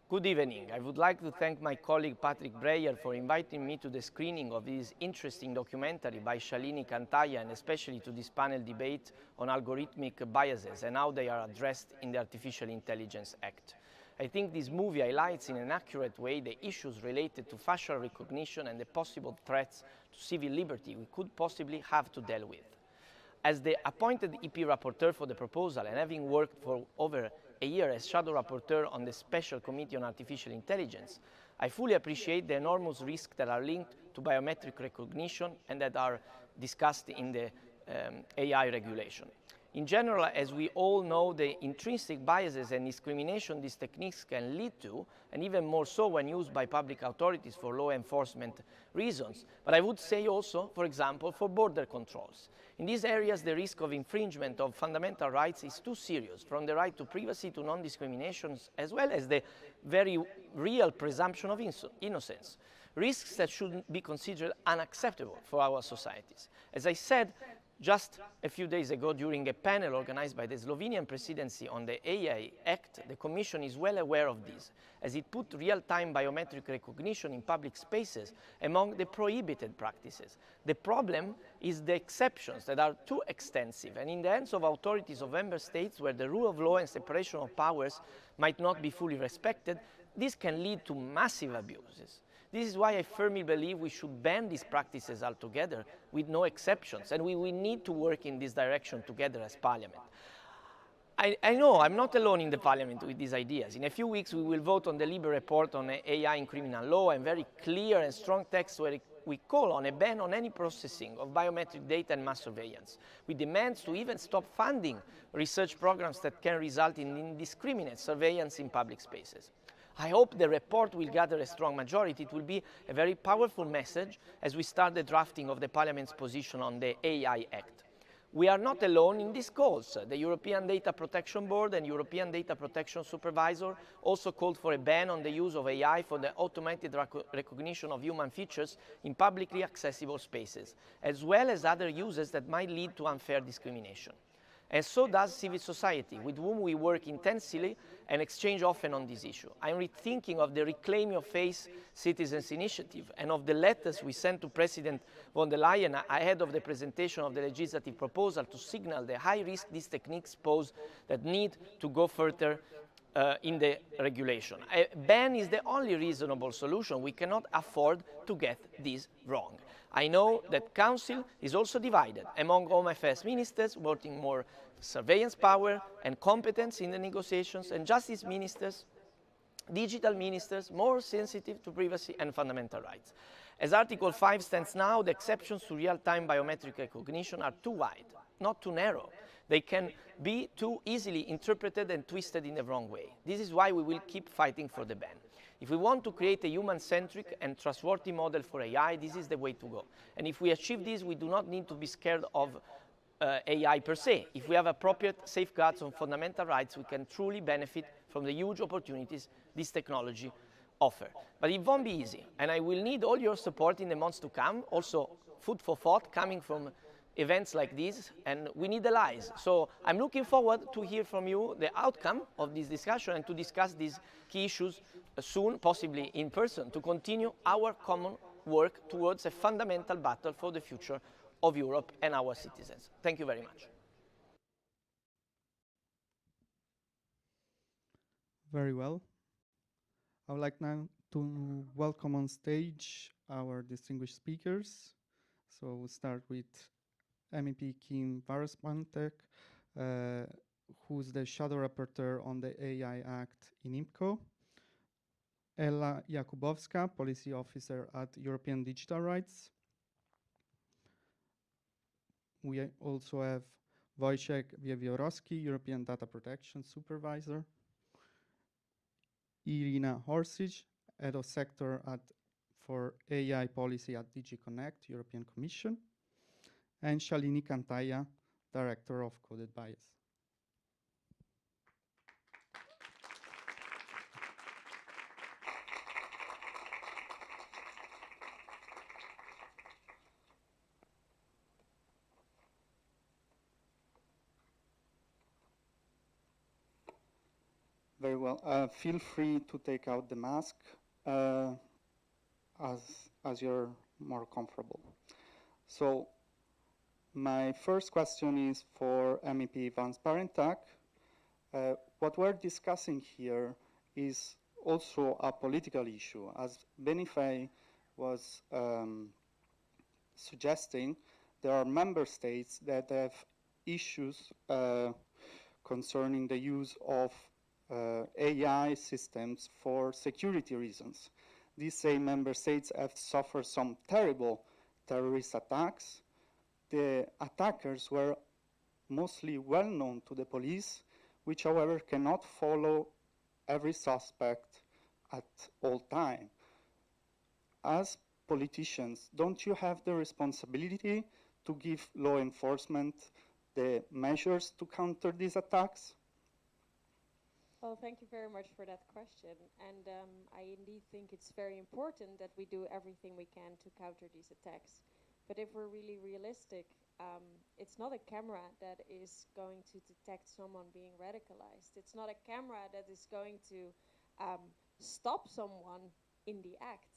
Good evening. I would like to thank my colleague Patrick Breyer for inviting me to the screening of this interesting documentary by Shalini Kantayya, and especially to this panel debate on algorithmic biases and how they are addressed in the Artificial Intelligence Act. I think this movie highlights in an accurate way the issues related to facial recognition and the possible threats to civil liberty we could possibly have to deal with. As the appointed EP rapporteur for the proposal and having worked for over a year as shadow rapporteur on the Special Committee on Artificial Intelligence, I fully appreciate the enormous risks that are linked to biometric recognition and that are discussed in the AI regulation. In general, as we all know, the intrinsic biases and discrimination these techniques can lead to, and even more so when used by public authorities for law enforcement reasons, but I would say also, for example, for border controls. In these areas, the risk of infringement of fundamental rights is too serious, from the right to privacy to non-discrimination, as well as the very real presumption of innocence. Risks that should be considered unacceptable for our societies. As I said, just a few days ago, during a panel organized by the Slovenian presidency on the AI Act, the Commission is well aware of this, as it put real-time biometric recognition in public spaces among the prohibited practices. The problem is the exceptions that are too extensive, and in the hands of authorities of member states where the rule of law and separation of powers might not be fully respected, this can lead to massive abuses. This is why I firmly believe we should ban these practices altogether with no exceptions, and we need to work in this direction together as Parliament. I know I'm not alone in the Parliament with these ideas. In a few weeks we will vote on the LIBE report on AI in criminal law, and very clear and strong text where we call on a ban on any processing of biometric data and mass surveillance. We demand to even stop funding research programs that can result in indiscriminate surveillance in public spaces. I hope the report will gather a strong majority. It will be a very powerful message as we start the drafting of the Parliament's position on the AI Act. We are not alone in these calls. The European Data Protection Board and European Data Protection Supervisor also called for a ban on the use of AI for the automated recognition of human features in publicly accessible spaces, as well as other uses that might lead to unfair discrimination. And so does civil society, with whom we work intensely and exchange often on this issue. I'm rethinking of the Reclaim Your Face Citizens Initiative and of the letters we sent to President von der Leyen ahead of the presentation of the legislative proposal to signal the high risk these techniques pose that need to go further in the regulation. A ban is the only reasonable solution. We cannot afford to get this wrong. I know that Council is also divided among Home Affairs ministers wanting more surveillance power and competence in the negotiations, and justice ministers, digital ministers, more sensitive to privacy and fundamental rights. As Article 5 stands now, the exceptions to real-time biometric recognition are too wide, not too narrow. They can be too easily interpreted and twisted in the wrong way. This is why we will keep fighting for the ban. If we want to create a human-centric and trustworthy model for AI, this is the way to go. And if we achieve this, we do not need to be scared of AI per se. If we have appropriate safeguards on fundamental rights, we can truly benefit from the huge opportunities this technology offers. But it won't be easy, and I will need all your support in the months to come, also food for thought coming from events like this, and we need allies. So I'm looking forward to hear from you the outcome of this discussion and to discuss these key issues soon, possibly in person, to continue our common work towards a fundamental battle for the future of Europe and our citizens. Thank you very much. Very well. I would like now to welcome on stage our distinguished speakers. So we'll start with MEP Kim Varaspantek, who's the shadow rapporteur on the AI Act in IMCO. Ella Jakubowska, policy officer at European Digital Rights. We also have Wojciech Wiewiorowski, European Data Protection Supervisor. Irina Horsic, head of sector for AI policy at DG Connect, European Commission. And Shalini Kantayya, director of Coded Bias. Very well. Feel free to take out the mask as you're more comfortable. So my first question is for MEP Van Sparentak. What we're discussing here is also a political issue. As Benifei was suggesting, there are member states that have issues concerning the use of AI systems for security reasons. These same member states have suffered some terrible terrorist attacks. The attackers were mostly well known to the police, which however cannot follow every suspect at all time. As politicians, don't you have the responsibility to give law enforcement the measures to counter these attacks? Well, thank you very much for that question. And I indeed think it's very important that we do everything we can to counter these attacks. But if we're really realistic, it's not a camera that is going to detect someone being radicalized. It's not a camera that is going to stop someone in the act.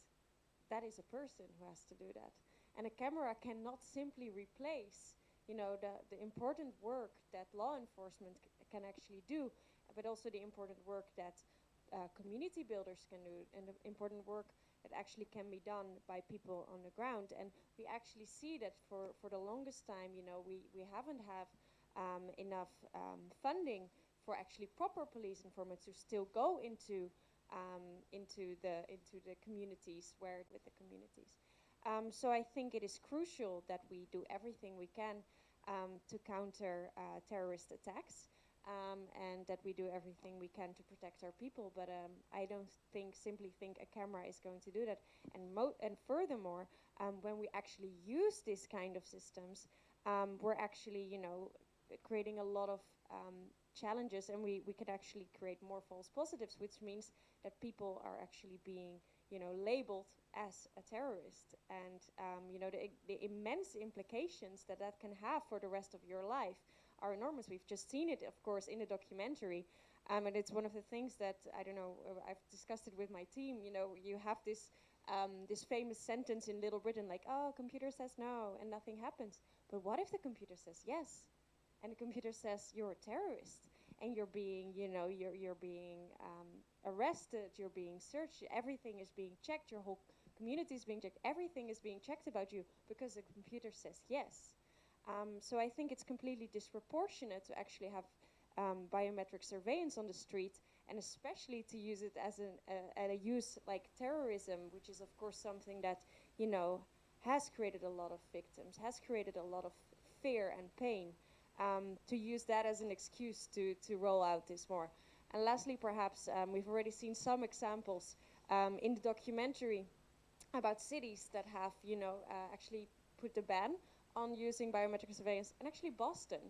That is a person who has to do that. And a camera cannot simply replace, you know, the important work that law enforcement can actually do, but also the important work that community builders can do, and the important work that actually can be done by people on the ground. And we actually see that for the longest time, you know, we haven't have enough funding for actually proper police informants to still go into the communities with the communities. So I think it is crucial that we do everything we can to counter terrorist attacks. And that we do everything we can to protect our people, but I don't simply think a camera is going to do that. And furthermore, when we actually use this kind of systems, we're actually, you know, creating a lot of challenges, and we could actually create more false positives, which means that people are actually being, you know, labeled as a terrorist. And you know, the immense implications that can have for the rest of your life are enormous. We've just seen it, of course, in the documentary, and it's one of the things that, I don't know, I've discussed it with my team. You know, you have this this famous sentence in Little Britain, like, oh, computer says no and nothing happens. But what if the computer says yes, and the computer says you're a terrorist, and you're being, you know, you're being arrested, you're being searched, everything is being checked, your whole community is being checked, everything is being checked about you because the computer says yes. So I think it's completely disproportionate to actually have biometric surveillance on the street, and especially to use it as a use like terrorism, which is of course something that, you know, has created a lot of victims, has created a lot of fear and pain, to use that as an excuse to roll out this more. And lastly, perhaps, we've already seen some examples in the documentary about cities that have, you know, actually put the ban on using biometric surveillance. And actually Boston,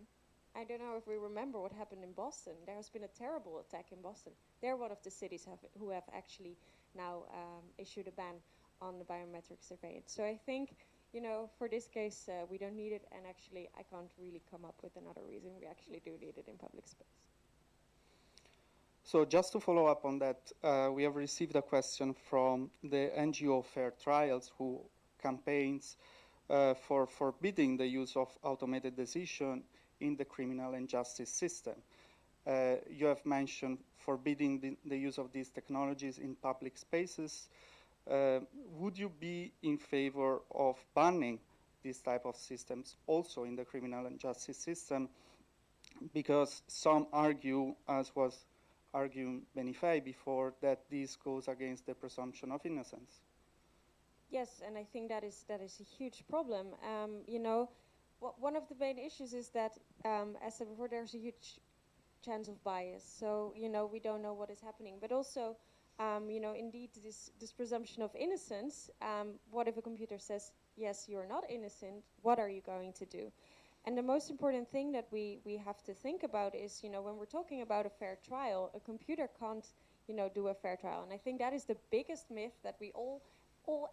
I don't know if we remember what happened in Boston. There has been a terrible attack in Boston. They're one of the cities who have actually now issued a ban on the biometric surveillance. So I think, you know, for this case, we don't need it, and actually I can't really come up with another reason we actually do need it in public space. So just to follow up on that, we have received a question from the NGO Fair Trials, who campaigns for forbidding the use of automated decision in the criminal and justice system. You have mentioned forbidding the use of these technologies in public spaces. Would you be in favor of banning these type of systems also in the criminal and justice system? Because some argue, as was arguing Benifei before, that this goes against the presumption of innocence. Yes, and I think that is a huge problem. You know, one of the main issues is that, as I said before, there's a huge chance of bias. So, you know, we don't know what is happening. But also, you know, indeed, this presumption of innocence, what if a computer says, yes, you're not innocent, what are you going to do? And the most important thing that we have to think about is, you know, when we're talking about a fair trial, a computer can't, you know, do a fair trial. And I think that is the biggest myth that we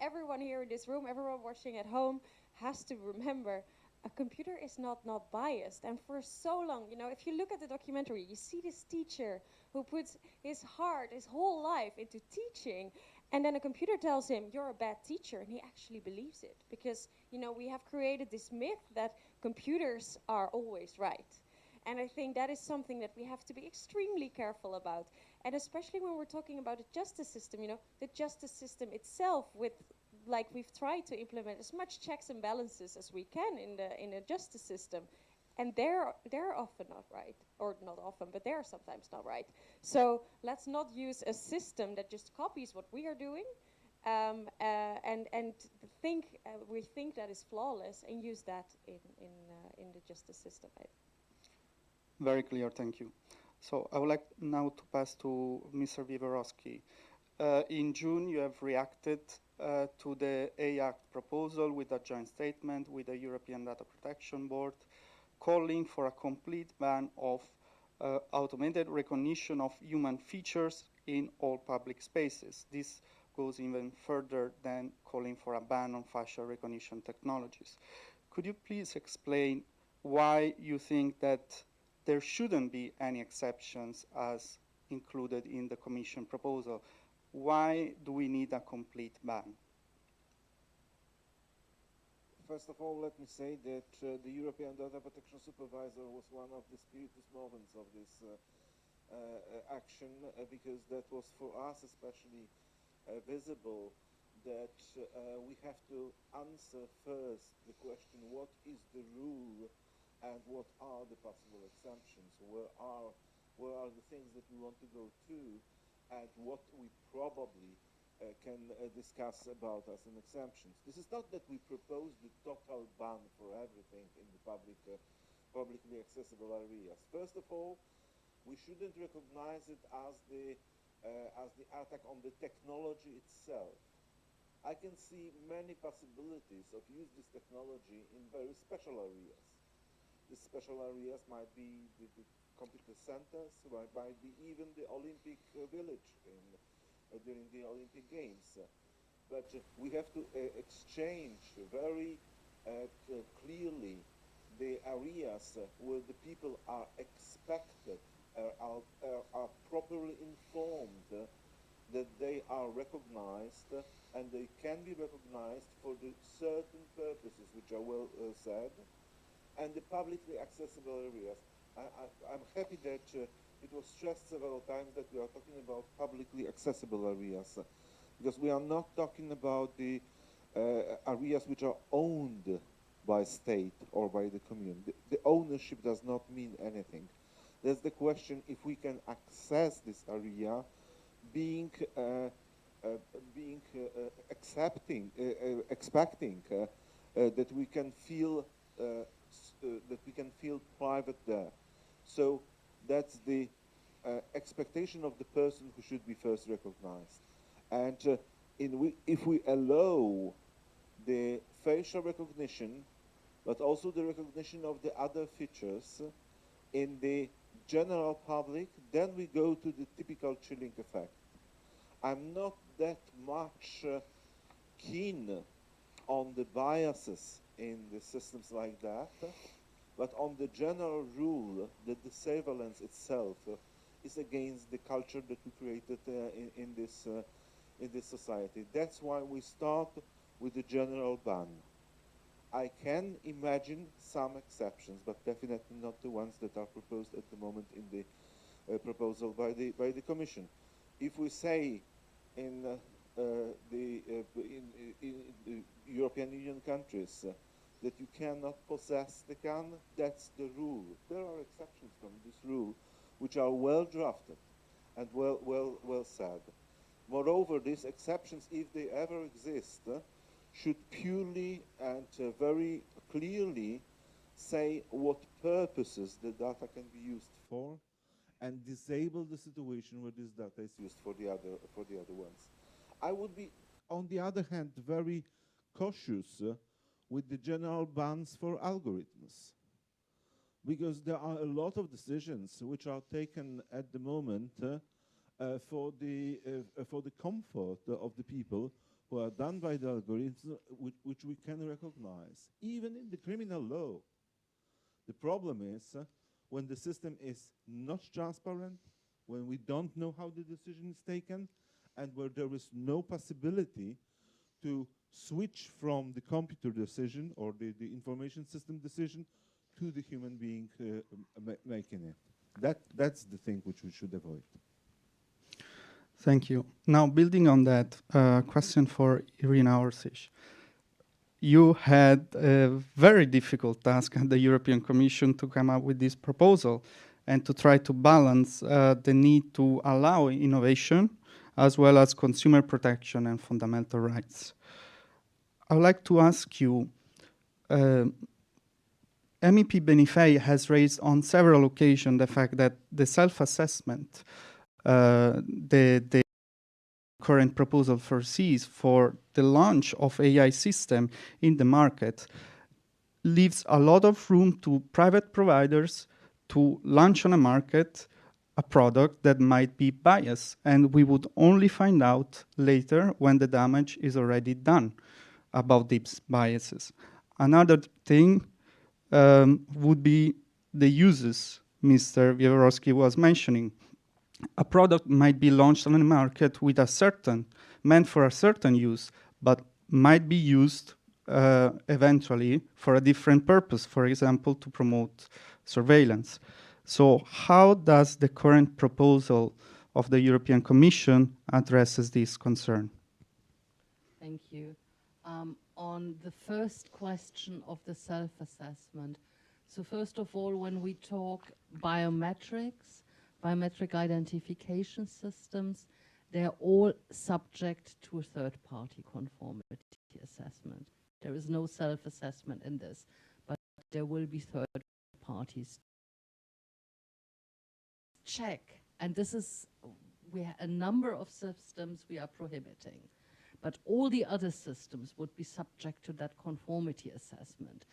everyone here in this room, everyone watching at home has to remember. a computer is not biased. And for so long, you know, if you look at the documentary, you see this teacher who puts his heart, his whole life into teaching, and then a computer tells him, you're a bad teacher, and he actually believes it. Because, you know, we have created this myth that computers are always right. And I think that is something that we have to be extremely careful about. And especially when we're talking about the justice system, you know, the justice system itself with, like, we've tried to implement as much checks and balances as we can in the justice system, and they're often not right, or not often, but they're sometimes not right. So let's not use a system that just copies what we are doing, and we think that is flawless, and use that in the justice system. Very clear, thank you. So I would like now to pass to Mr. Wiworowski. In June, you have reacted to the A-Act proposal with a joint statement with the European Data Protection Board, calling for a complete ban of automated recognition of human features in all public spaces. This goes even further than calling for a ban on facial recognition technologies. Could you please explain why you think that there shouldn't be any exceptions as included in the Commission proposal? Why do we need a complete ban? First of all, let me say that the European Data Protection Supervisor was one of the spiritus movens of this action, because that was for us especially visible that we have to answer first the question, what is the rule and what are the possible exemptions? Where are the things that we want to go to, and what we probably can discuss about as an exemptions. This is not that we propose the total ban for everything in the publicly accessible areas. First of all, we shouldn't recognize it as the attack on the technology itself. I can see many possibilities of use this technology in very special areas. The special areas might be the computer centers, might be even the Olympic village during the Olympic Games. But we have to exchange very clearly the areas where the people are expected, are properly informed that they are recognized, and they can be recognized for the certain purposes which are well said, and the publicly accessible areas. I'm happy that it was stressed several times that we are talking about publicly accessible areas, because we are not talking about the areas which are owned by state or by the commune. The ownership does not mean anything. There's the question if we can access this area, expecting that we can feel private there. So that's the expectation of the person who should be first recognized. And if we allow the facial recognition, but also the recognition of the other features in the general public, then we go to the typical chilling effect. I'm not that much keen on the biases in the systems like that, but on the general rule that the surveillance itself is against the culture that we created in this society. That's why we start with the general ban. I can imagine some exceptions, but definitely not the ones that are proposed at the moment in the proposal by the Commission. If we say in the European Union countries that you cannot possess the gun, that's the rule. There are exceptions from this rule, which are well drafted and well said. Moreover, these exceptions, if they ever exist, should purely and very clearly say what purposes the data can be used for, and disable the situation where this data is used for the other ones. I would be, on the other hand, very cautious with the general bans for algorithms, because there are a lot of decisions which are taken at the moment for the comfort of the people who are done by the algorithms which we can recognize, even in the criminal law. The problem is when the system is not transparent, when we don't know how the decision is taken, and where there is no possibility to switch from the computer decision or the information system decision to the human being making it. That's the thing which we should avoid. Thank you. Now, building on that, question for Irina Orsic. You had a very difficult task at the European Commission to come up with this proposal and to try to balance the need to allow innovation as well as consumer protection and fundamental rights. I would like to ask you, MEP Benifei has raised on several occasions the fact that the self-assessment the current proposal foresees for the launch of AI system in the market leaves a lot of room to private providers to launch on a market a product that might be biased, and we would only find out later when the damage is already done about these biases. Another thing would be the uses Mr. Wieworowski was mentioning. A product might be launched on the market with meant for a certain use, but might be used eventually for a different purpose, for example, to promote surveillance. So how does the current proposal of the European Commission addresses this concern? Thank you. On the first question of the self-assessment, so first of all, when we talk biometrics, biometric identification systems, they're all subject to a third-party conformity assessment. There is no self-assessment in this, but there will be third parties. Check, and this is, a number of systems we are prohibiting, but all the other systems would be subject to that conformity assessment.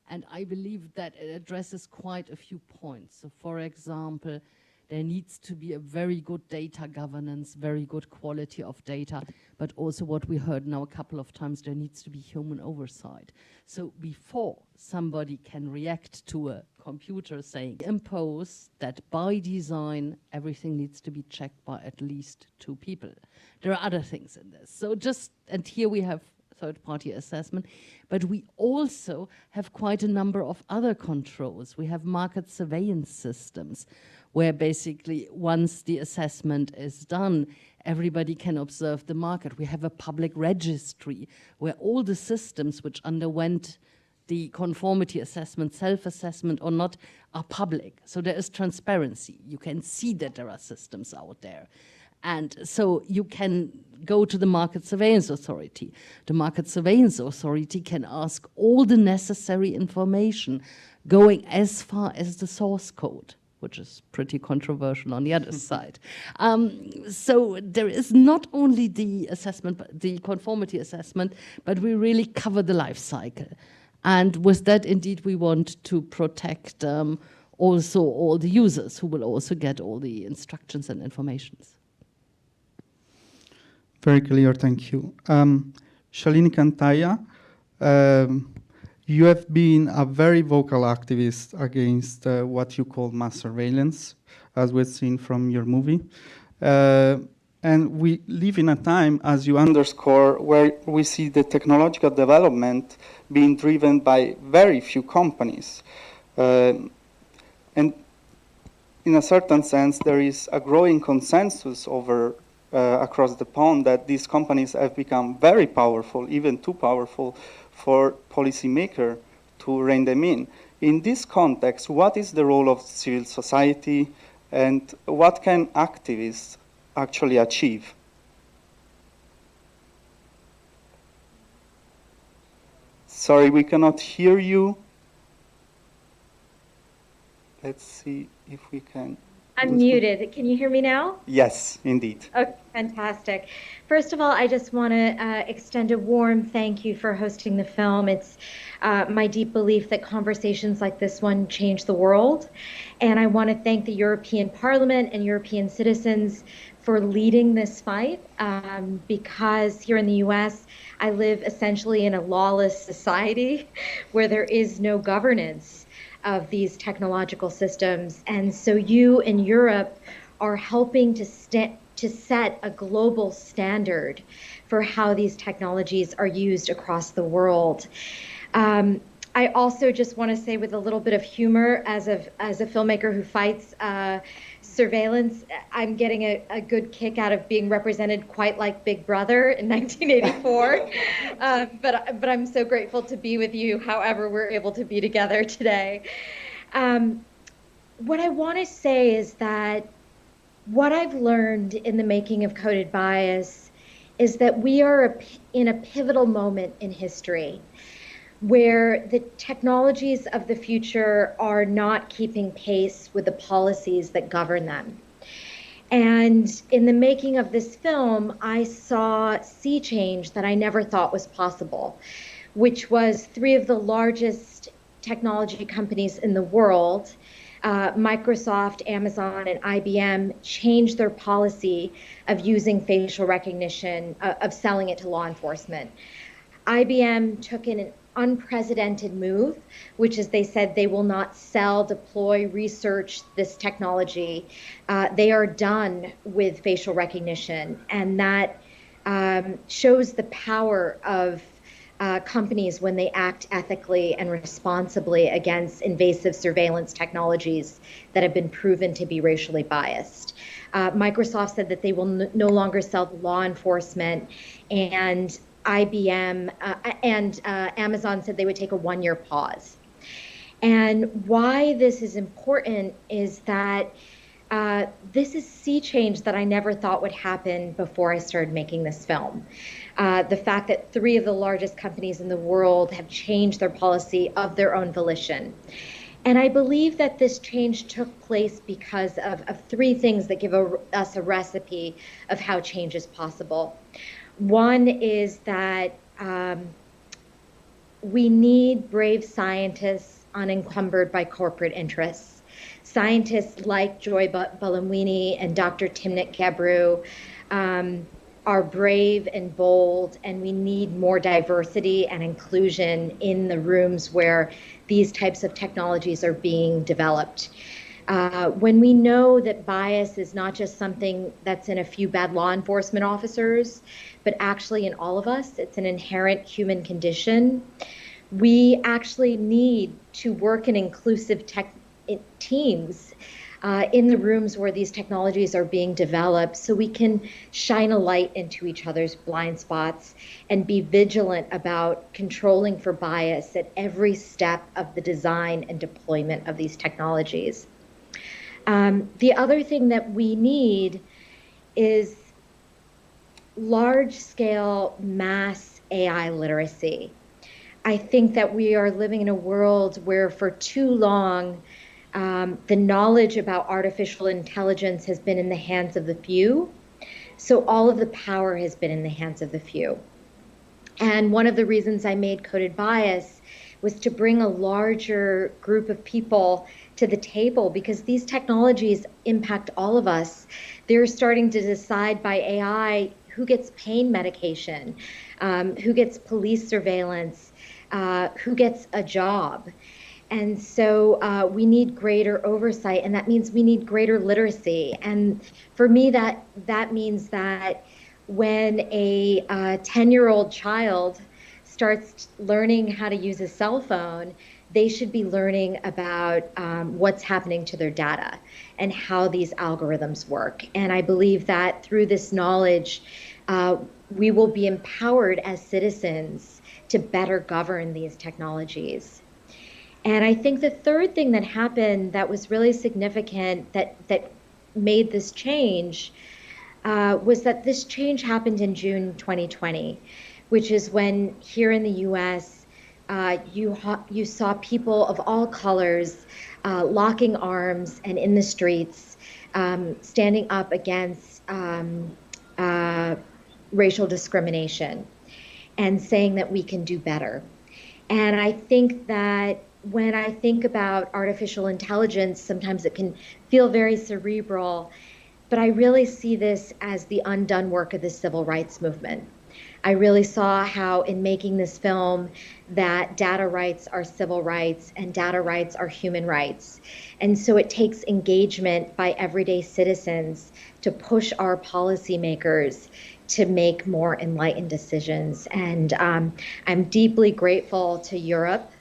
And I believe that it addresses quite a few points. So for example, there needs to be a very good data governance, very good quality of data, but also what we heard now a couple of times, there needs to be human oversight. So before somebody can react to a computer saying, impose that by design, everything needs to be checked by at least 2 people. There are other things in this. So and here we have third-party assessment, but we also have quite a number of other controls. We have market surveillance systems, where basically once the assessment is done, everybody can observe the market. We have a public registry where all the systems which underwent the conformity assessment, self-assessment or not, are public. So there is transparency. You can see that there are systems out there. And so you can go to the Market Surveillance Authority. The Market Surveillance Authority can ask all the necessary information going as far as the source code, which is pretty controversial on the other side. So there is not only the assessment, the conformity assessment, but we really cover the life cycle. And with that, indeed, we want to protect also all the users who will also get all the instructions and informations. Very clear, thank you. Shalini Kantayya, you have been a very vocal activist against what you call mass surveillance, as we've seen from your movie. And we live in a time, as you underscore, where we see the technological development being driven by very few companies. And in a certain sense, there is a growing consensus over across the pond that these companies have become very powerful, even too powerful for policymakers to rein them in. In this context, what is the role of civil society and what can activists actually achieve? Sorry, we cannot hear you. Let's see if we can I'm muted. Can you hear me now? Yes, indeed. Okay, fantastic. First of all, I just want to extend a warm thank you for hosting the film. It's my deep belief that conversations like this one change the world. And I want to thank the European Parliament and European citizens for leading this fight, because here in the US, I live essentially in a lawless society where there is no governance of these technological systems. And so you in Europe are helping to set a global standard for how these technologies are used across the world. I also just want to say, with a little bit of humor, as a filmmaker who fights surveillance, I'm getting a good kick out of being represented quite like Big Brother in 1984. But I'm so grateful to be with you, however we're able to be together today. What I want to say is that what I've learned in the making of Coded Bias is that we are in a pivotal moment in history where the technologies of the future are not keeping pace with the policies that govern them. And in the making of this film, I saw sea change that I never thought was possible, which was 3 of the largest technology companies in the world, Microsoft, Amazon, and IBM, changed their policy of using facial recognition, of selling it to law enforcement. IBM took an unprecedented move, which is they said they will not sell, deploy, research this technology. They are done with facial recognition, and that shows the power of companies when they act ethically and responsibly against invasive surveillance technologies that have been proven to be racially biased. Microsoft said that they will no longer sell to law enforcement, and IBM and Amazon said they would take a 1-year pause. And why this is important is that this is sea change that I never thought would happen before I started making this film. The fact that 3 of the largest companies in the world have changed their policy of their own volition. And I believe that this change took place because of 3 things that give us a recipe of how change is possible. One is that we need brave scientists unencumbered by corporate interests. Scientists like Joy Buolamwini and Dr. Timnit Gebru are brave and bold, and we need more diversity and inclusion in the rooms where these types of technologies are being developed. When we know that bias is not just something that's in a few bad law enforcement officers, but actually in all of us, it's an inherent human condition. We actually need to work in inclusive teams in the rooms where these technologies are being developed, so we can shine a light into each other's blind spots and be vigilant about controlling for bias at every step of the design and deployment of these technologies. The other thing that we need is large-scale mass AI literacy. I think that we are living in a world where for too long, the knowledge about artificial intelligence has been in the hands of the few. So all of the power has been in the hands of the few. And one of the reasons I made Coded Bias was to bring a larger group of people to the table, because these technologies impact all of us. They're starting to decide by AI who gets pain medication, who gets police surveillance, who gets a job. And so we need greater oversight, and that means we need greater literacy. And for me, that means that when a 10-year-old child starts learning how to use a cell phone, they should be learning about what's happening to their data and how these algorithms work. And I believe that through this knowledge, we will be empowered as citizens to better govern these technologies. And I think the third thing that happened that was really significant that made this change was that this change happened in June 2020, which is when here in the US, you saw people of all colors locking arms and in the streets, standing up against racial discrimination and saying that we can do better. And I think that when I think about artificial intelligence, sometimes it can feel very cerebral, but I really see this as the undone work of the civil rights movement. I really saw how in making this film that data rights are civil rights and data rights are human rights. And so it takes engagement by everyday citizens to push our policymakers to make more enlightened decisions. And I'm deeply grateful to Europe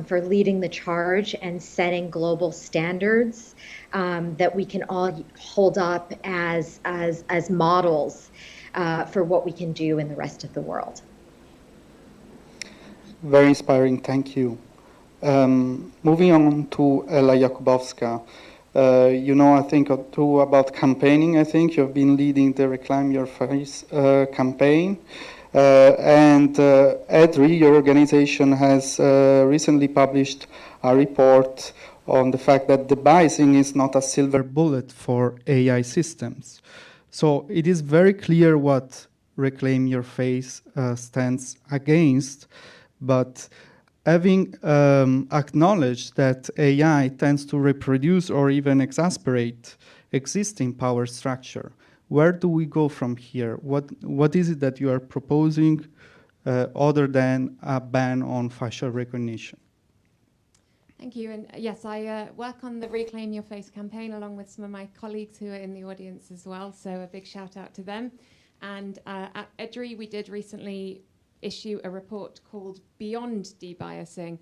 for leading the charge and setting global standards that we can all hold up as models for what we can do in the rest of the world. Very inspiring, thank you. Moving on to Ella Jakubowska. You know, I think too about campaigning. I think you've been leading the Reclaim Your Face campaign. And EDRI, your organization, has recently published a report on the fact that debiasing is not a silver bullet for AI systems. So it is very clear what Reclaim Your Face stands against, but having acknowledged that AI tends to reproduce or even exasperate existing power structure, where do we go from here? What is it that you are proposing other than a ban on facial recognition? Thank you. And yes, I work on the Reclaim Your Face campaign along with some of my colleagues who are in the audience as well. So a big shout out to them. And at EDRI, we did recently issue a report called Beyond Debiasing.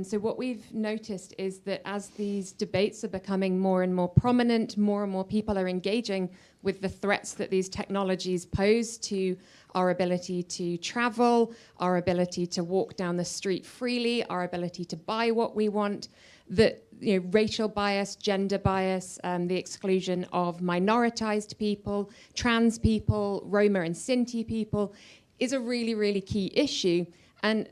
So what we've noticed is that as these debates are becoming more and more prominent, more and more people are engaging with the threats that these technologies pose to our ability to travel, our ability to walk down the street freely, our ability to buy what we want, that racial bias, gender bias, the exclusion of minoritized people, trans people, Roma and Sinti people is a really, really key issue. And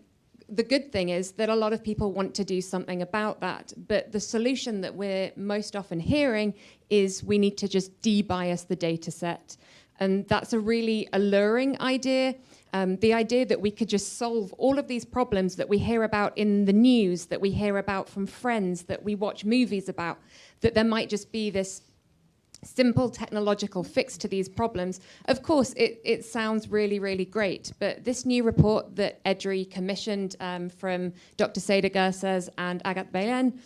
the good thing is that a lot of people want to do something about that. But the solution that we're most often hearing is we need to just debias the data set. And that's a really alluring idea. The idea that we could just solve all of these problems that we hear about in the news, that we hear about from friends, that we watch movies about, that there might just be this simple technological fix to these problems. Of course, it sounds really, really great, but this new report that EDRI commissioned from Dr. Seda Gerses and Agathe Belen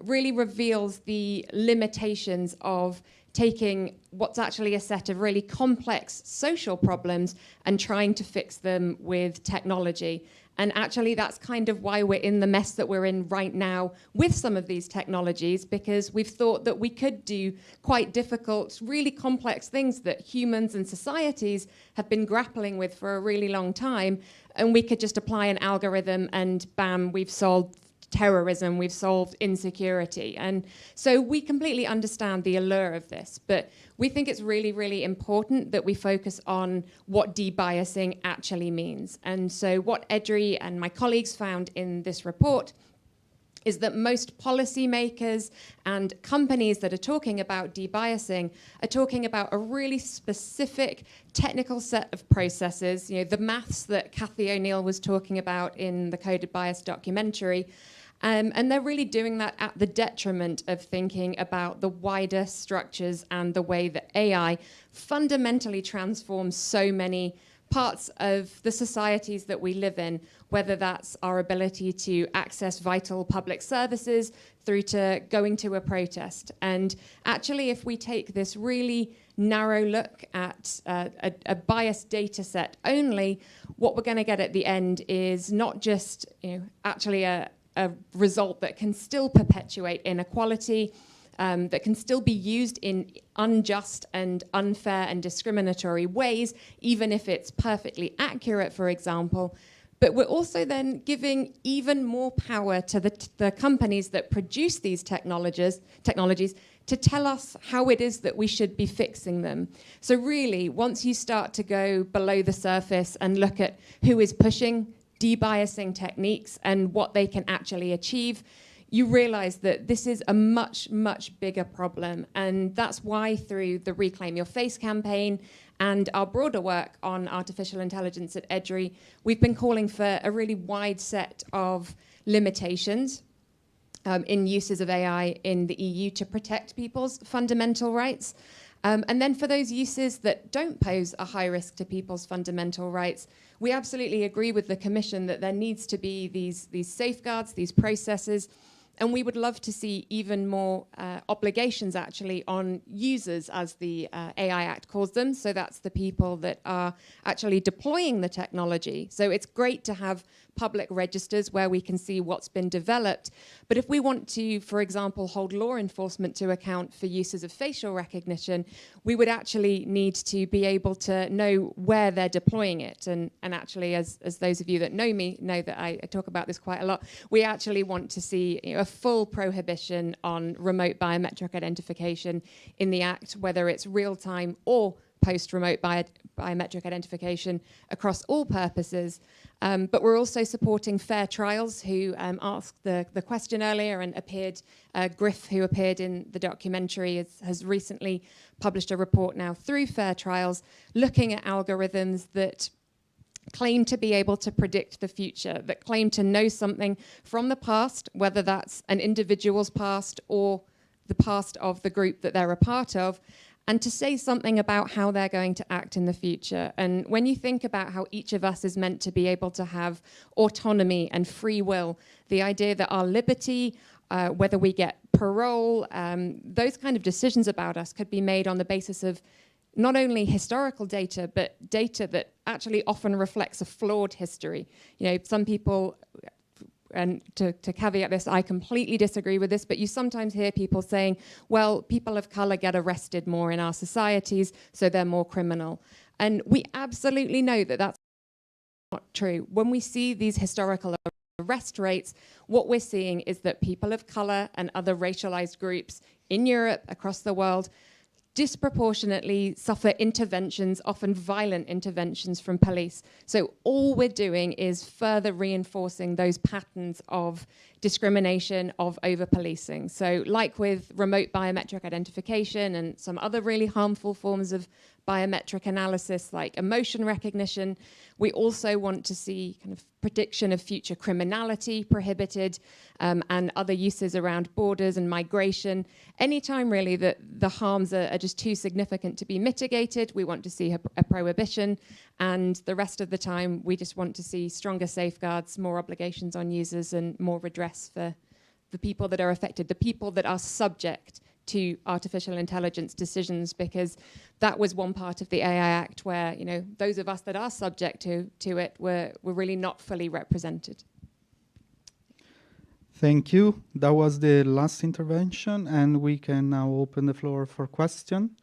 really reveals the limitations of taking what's actually a set of really complex social problems and trying to fix them with technology. And actually, that's kind of why we're in the mess that we're in right now with some of these technologies, because we've thought that we could do quite difficult, really complex things that humans and societies have been grappling with for a really long time. And we could just apply an algorithm and bam, we've solved terrorism, we've solved insecurity. And so we completely understand the allure of this, but we think it's really, really important that we focus on what debiasing actually means. And so what EDRI and my colleagues found in this report is that most policymakers and companies that are talking about debiasing are talking about a really specific technical set of processes, the maths that Cathy O'Neill was talking about in the Coded Bias documentary. And they're really doing that at the detriment of thinking about the wider structures and the way that AI fundamentally transforms so many parts of the societies that we live in, whether that's our ability to access vital public services through to going to a protest. And actually, if we take this really narrow look at a biased data set only, what we're going to get at the end is not just actually a result that can still perpetuate inequality, that can still be used in unjust and unfair and discriminatory ways, even if it's perfectly accurate, for example. But we're also then giving even more power to the companies that produce these technologies to tell us how it is that we should be fixing them. So really, once you start to go below the surface and look at who is pushing debiasing techniques and what they can actually achieve, you realize that this is a much, much bigger problem. And that's why through the Reclaim Your Face campaign and our broader work on artificial intelligence at EDRI, we've been calling for a really wide set of limitations in uses of AI in the EU to protect people's fundamental rights. And then for those uses that don't pose a high risk to people's fundamental rights, we absolutely agree with the Commission that there needs to be these safeguards, these processes, and we would love to see even more obligations actually on users, as the AI Act calls them. So that's the people that are actually deploying the technology. So it's great to have public registers where we can see what's been developed. But if we want to, for example, hold law enforcement to account for uses of facial recognition, we would actually need to be able to know where they're deploying it. And actually, as those of you that know me know that I talk about this quite a lot, we actually want to see a full prohibition on remote biometric identification in the Act, whether it's real-time or post-remote biometric identification across all purposes. But we're also supporting Fair Trials, who asked the question earlier and appeared, Griff, who appeared in the documentary, has recently published a report now through Fair Trials, looking at algorithms that claim to be able to predict the future, that claim to know something from the past, whether that's an individual's past or the past of the group that they're a part of, and to say something about how they're going to act in the future. And when you think about how each of us is meant to be able to have autonomy and free will, the idea that our liberty, whether we get parole, those kind of decisions about us could be made on the basis of not only historical data, but data that actually often reflects a flawed history. You know, some people, and to caveat this, I completely disagree with this, but you sometimes hear people saying, well, people of color get arrested more in our societies, so they're more criminal. And we absolutely know that that's not true. When we see these historical arrest rates, what we're seeing is that people of color and other racialized groups in Europe, across the world, disproportionately suffer interventions, often violent interventions from police. So all we're doing is further reinforcing those patterns of discrimination, of over-policing. So like with remote biometric identification and some other really harmful forms of biometric analysis like emotion recognition, we also want to see kind of prediction of future criminality prohibited, and other uses around borders and migration. Anytime really that the harms are just too significant to be mitigated, we want to see a prohibition, and the rest of the time we just want to see stronger safeguards, more obligations on users, and more redress for the people that are affected, the people that are subject to artificial intelligence decisions, because that was one part of the AI Act where, you know, those of us that are subject to it were really not fully represented. Thank you. That was the last intervention, and we can now open the floor for question.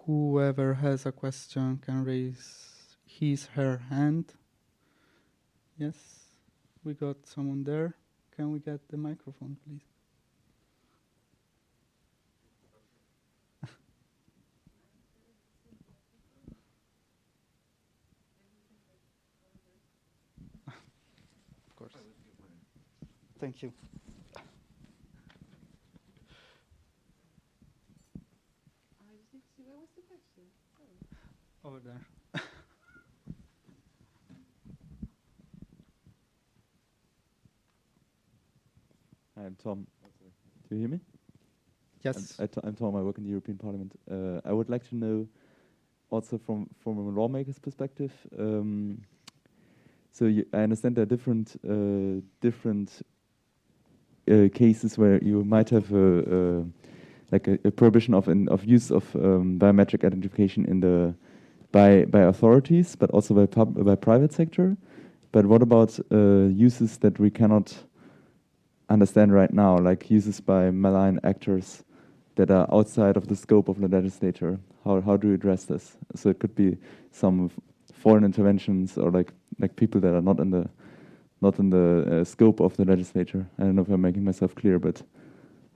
Whoever has a question can raise his, her hand. Yes, we got someone there. Can we get the microphone, please? Of course. Thank you. Where was the question? Sorry. Over there. I'm Tom. Do you hear me? Yes. I'm Tom. I work in the European Parliament. I would like to know, also from a lawmaker's perspective. So I understand there are different cases where you might have a prohibition of use of biometric identification by authorities, but also by private sector. But what about uses that we cannot understand right now, like uses by malign actors that are outside of the scope of the legislature? How do you address this? So it could be some foreign interventions, or like people that are not in the scope of the legislature. I don't know if I'm making myself clear, but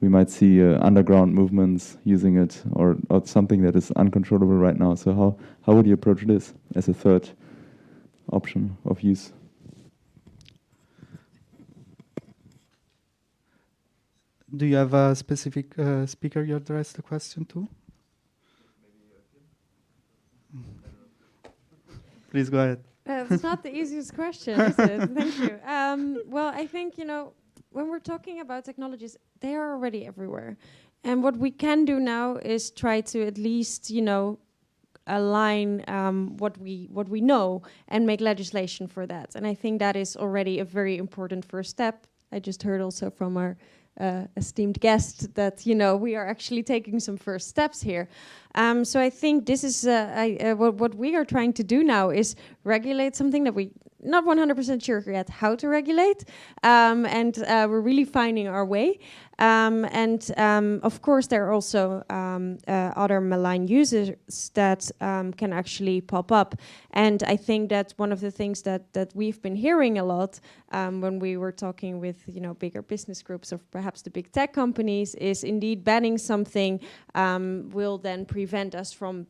we might see underground movements using it, or something that is uncontrollable right now. So how would you approach this as a third option of use. Do you have a specific speaker you address the question to? Please go ahead. It's not the easiest question, is it? Thank you. Well, I think, when we're talking about technologies, they are already everywhere. And what we can do now is try to at least, align what we know and make legislation for that. And I think that is already a very important first step. I just heard also from our esteemed guest that we are actually taking some first steps here. So I think this is what we are trying to do now is regulate something that we not 100% sure yet how to regulate, and we're really finding our way. Of course, there are also other malign users that can actually pop up. And I think that's one of the things that we've been hearing a lot when we were talking with bigger business groups or perhaps the big tech companies is indeed banning something will then prevent us from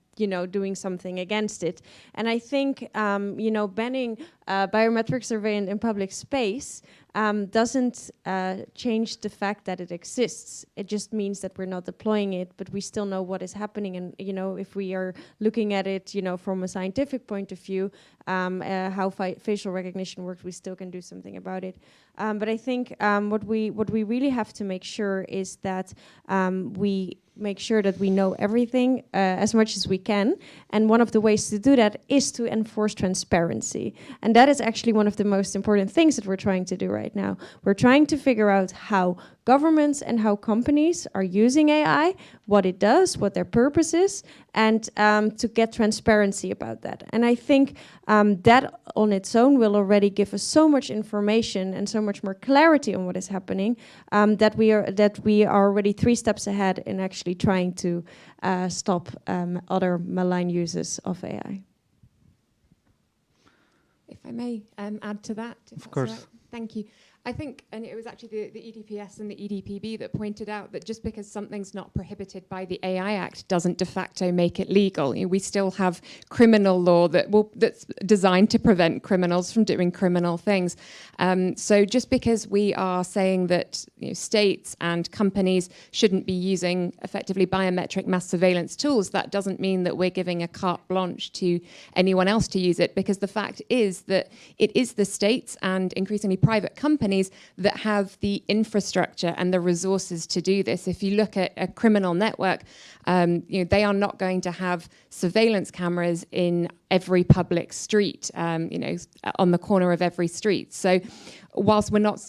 doing something against it. And I think banning biometric surveillance in public space doesn't change the fact that it exists. It just means that we're not deploying it, but we still know what is happening. And if we are looking at it, from a scientific point of view, how facial recognition works, we still can do something about it. But I think what we really have to make sure is that we make sure that we know everything as much as we can. And one of the ways to do that is to enforce transparency. And that is actually one of the most important things that we're trying to do right now. We're trying to figure out how governments and how companies are using AI, what it does, what their purpose is, and to get transparency about that. And I think that on its own will already give us so much information and so much more clarity on what is happening that we are already 3 steps ahead in actually trying to stop other malign uses of AI. If I may add to that. Of course. Right. Thank you. I think, and it was actually the EDPS and the EDPB that pointed out that just because something's not prohibited by the AI Act doesn't de facto make it legal. We still have criminal law that's designed to prevent criminals from doing criminal things. So just because we are saying that states and companies shouldn't be using effectively biometric mass surveillance tools, that doesn't mean that we're giving a carte blanche to anyone else to use it, because the fact is that it is the states and increasingly private companies that have the infrastructure and the resources to do this. If you look at a criminal network, they are not going to have surveillance cameras in every public street, on the corner of every street. So whilst we're not,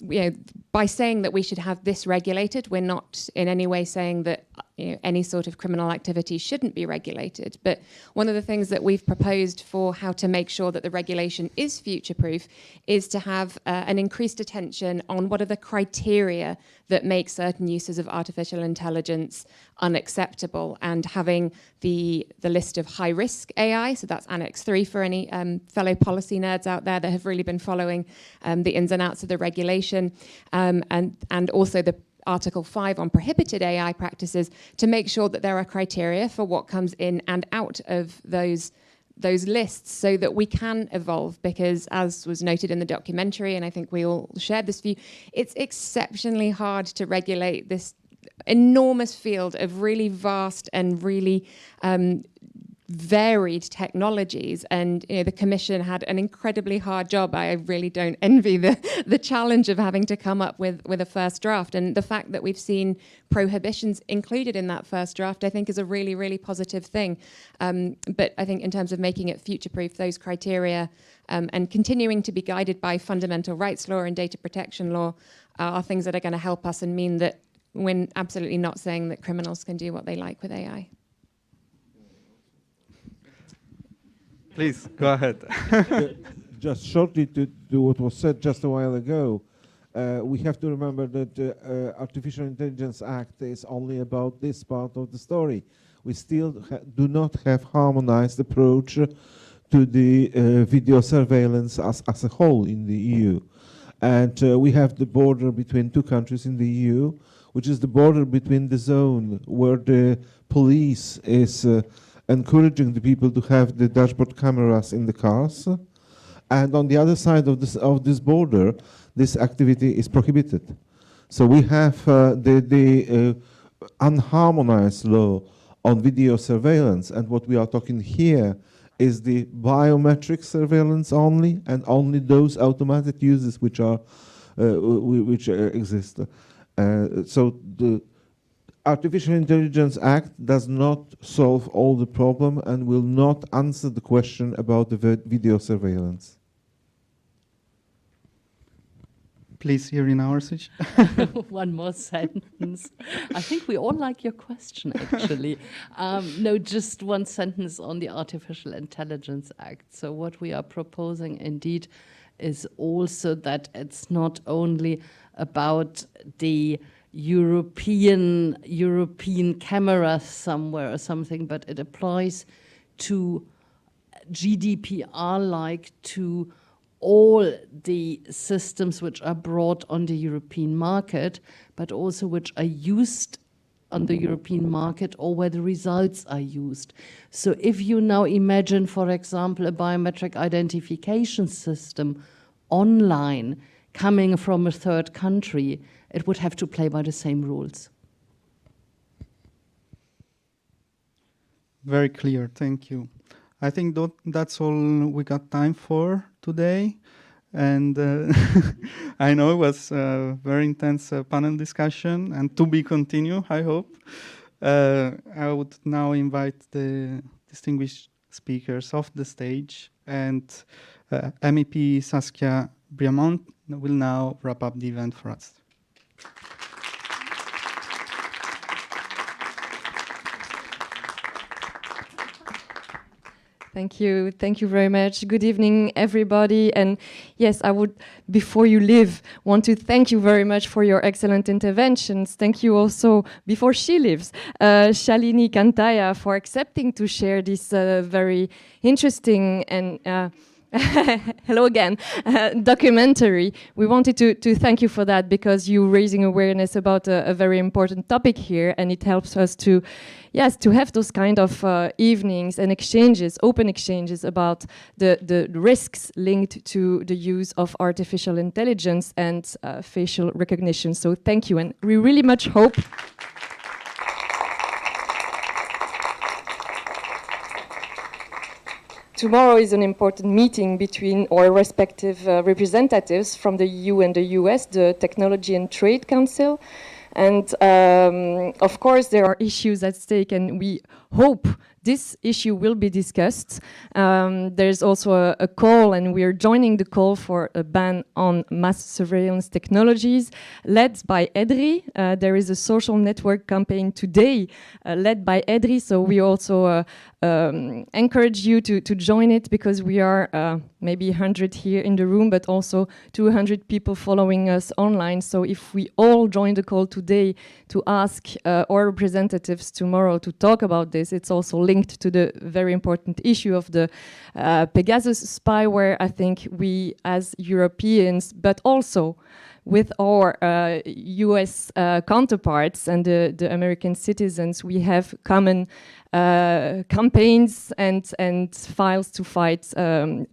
by saying that we should have this regulated, we're not in any way saying that any sort of criminal activity shouldn't be regulated. But one of the things that we've proposed for how to make sure that the regulation is future-proof is to have an increased attention on what are the criteria that make certain uses of artificial intelligence unacceptable, and having the list of high-risk AI, so that's Annex 3 for any fellow policy nerds out there that have really been following the ins and outs of the regulation, and also the Article 5 on prohibited AI practices, to make sure that there are criteria for what comes in and out of those lists so that we can evolve, because as was noted in the documentary, and I think we all shared this view, it's exceptionally hard to regulate this enormous field of really vast and really varied technologies. And the Commission had an incredibly hard job. I really don't envy the challenge of having to come up with a first draft. And the fact that we've seen prohibitions included in that first draft, I think, is a really, really positive thing. But I think in terms of making it future-proof, those criteria and continuing to be guided by fundamental rights law and data protection law are things that are going to help us and mean that we're absolutely not saying that criminals can do what they like with AI. Please, go ahead. Just shortly to what was said just a while ago, we have to remember that the Artificial Intelligence Act is only about this part of the story. We still do not have harmonized approach to the video surveillance as a whole in the EU. And we have the border between 2 countries in the EU, which is the border between the zone where the police is encouraging the people to have the dashboard cameras in the cars, and on the other side of this border, this activity is prohibited. So we have the unharmonized law on video surveillance, and what we are talking here is the biometric surveillance only, and only those automatic uses which are exist. So the Artificial Intelligence Act does not solve all the problem and will not answer the question about the video surveillance. Please, here in our section. One more sentence. I think we all like your question, actually. No, just one sentence on the Artificial Intelligence Act. So what we are proposing, indeed, is also that it's not only about the European camera somewhere or something, but it applies to GDPR-like to all the systems which are brought on the European market, but also which are used on the European market or where the results are used. So if you now imagine, for example, a biometric identification system online coming from a third country, it would have to play by the same rules. Very clear, thank you. I think that's all we got time for today. And I know it was a very intense panel discussion, and to be continued, I hope. I would now invite the distinguished speakers off the stage, and MEP Saskia Briamont will now wrap up the event for us. Thank you very much. Good evening, everybody. And yes, I would, before you leave, want to thank you very much for your excellent interventions. Thank you also, before she leaves, Shalini Kantayya, for accepting to share this very interesting and hello again, documentary. We wanted to thank you for that, because you're raising awareness about a very important topic here, and it helps us to, yes, to have those kind of evenings and exchanges, open exchanges about the risks linked to the use of artificial intelligence and facial recognition. So thank you, and we really much hope tomorrow is an important meeting between our respective representatives from the EU and the US, the Technology and Trade Council. And of course, there are issues at stake, and we hope this issue will be discussed. There's also a call, and we're joining the call for a ban on mass surveillance technologies led by EDRI. There is a social network campaign today led by EDRI, so we also encourage you to join it, because we are maybe 100 here in the room, but also 200 people following us online. So if we all join the call today to ask our representatives tomorrow to talk about this, it's also linked to the very important issue of the Pegasus spyware. I think we as Europeans, but also with our US counterparts and the American citizens, we have common campaigns and files to fight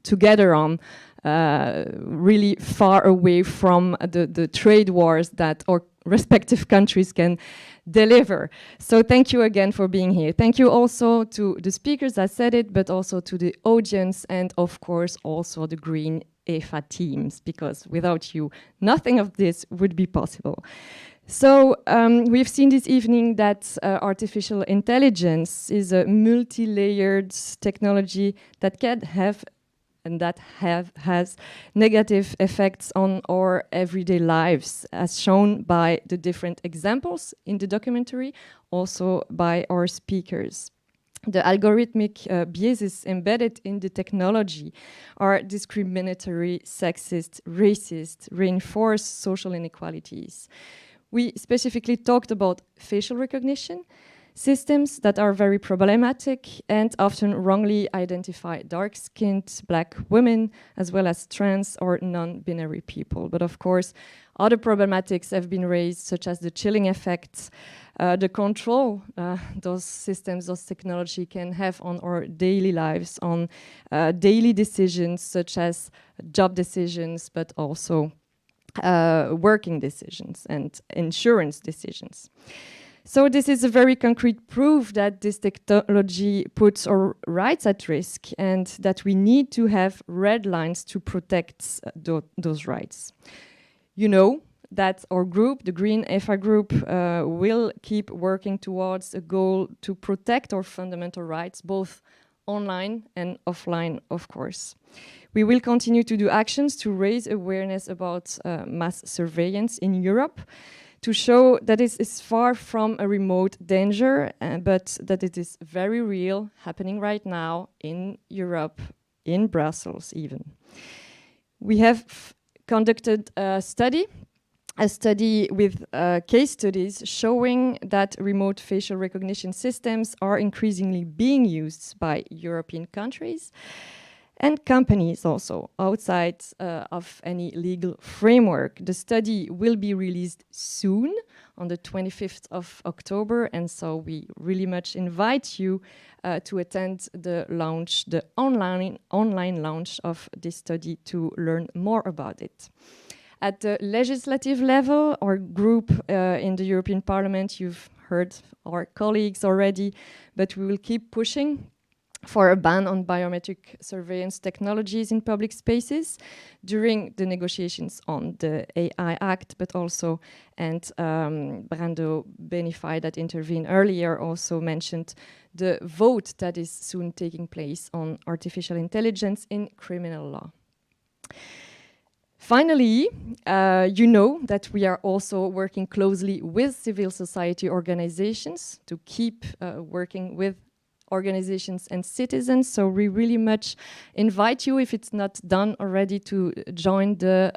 together on, really far away from the trade wars that our respective countries can deliver. So thank you again for being here. Thank you also to the speakers that said it, but also to the audience, and of course also the Green EFA teams, because without you, nothing of this would be possible. So we've seen this evening that artificial intelligence is a multi-layered technology that can have and that has negative effects on our everyday lives, as shown by the different examples in the documentary, also by our speakers. The algorithmic biases embedded in the technology are discriminatory, sexist, racist, reinforce social inequalities. We specifically talked about facial recognition systems that are very problematic and often wrongly identify dark-skinned Black women, as well as trans or non-binary people. But of course, other problematics have been raised, such as the chilling effects the control those systems, those technology can have on our daily lives, on daily decisions such as job decisions, but also working decisions and insurance decisions. So this is a very concrete proof that this technology puts our rights at risk and that we need to have red lines to protect those rights. You know that our group, the Green EFA group, will keep working towards a goal to protect our fundamental rights, both online and offline, of course. We will continue to do actions to raise awareness about mass surveillance in Europe, to show that it is far from a remote danger, but that it is very real, happening right now in Europe, in Brussels even. We have conducted a study with case studies showing that remote facial recognition systems are increasingly being used by European countries and companies also outside of any legal framework. The study will be released soon on the 25th of October, and so we really much invite you to attend the launch, the online launch of this study to learn more about it. At the legislative level, our group in the European Parliament, you've heard our colleagues already, but we will keep pushing for a ban on biometric surveillance technologies in public spaces during the negotiations on the AI Act, but also, and Brando Benify that intervened earlier also mentioned the vote that is soon taking place on artificial intelligence in criminal law. Finally, you know that we are also working closely with civil society organizations to keep working with organizations and citizens. So we really much invite you, if it's not done already, to join the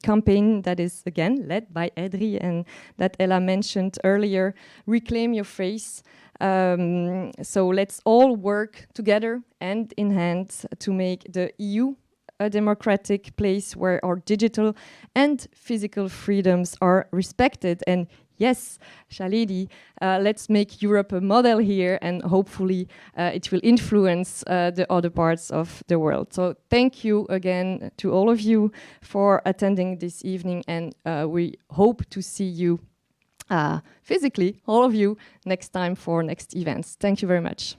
campaign that is again led by Edri and that Ella mentioned earlier, Reclaim Your Face. So let's all work together hand in hand to make the EU a democratic place where our digital and physical freedoms are respected. And yes, Shalini, let's make Europe a model here, and hopefully it will influence the other parts of the world. So thank you again to all of you for attending this evening, and we hope to see you physically, all of you, next time for next events. Thank you very much.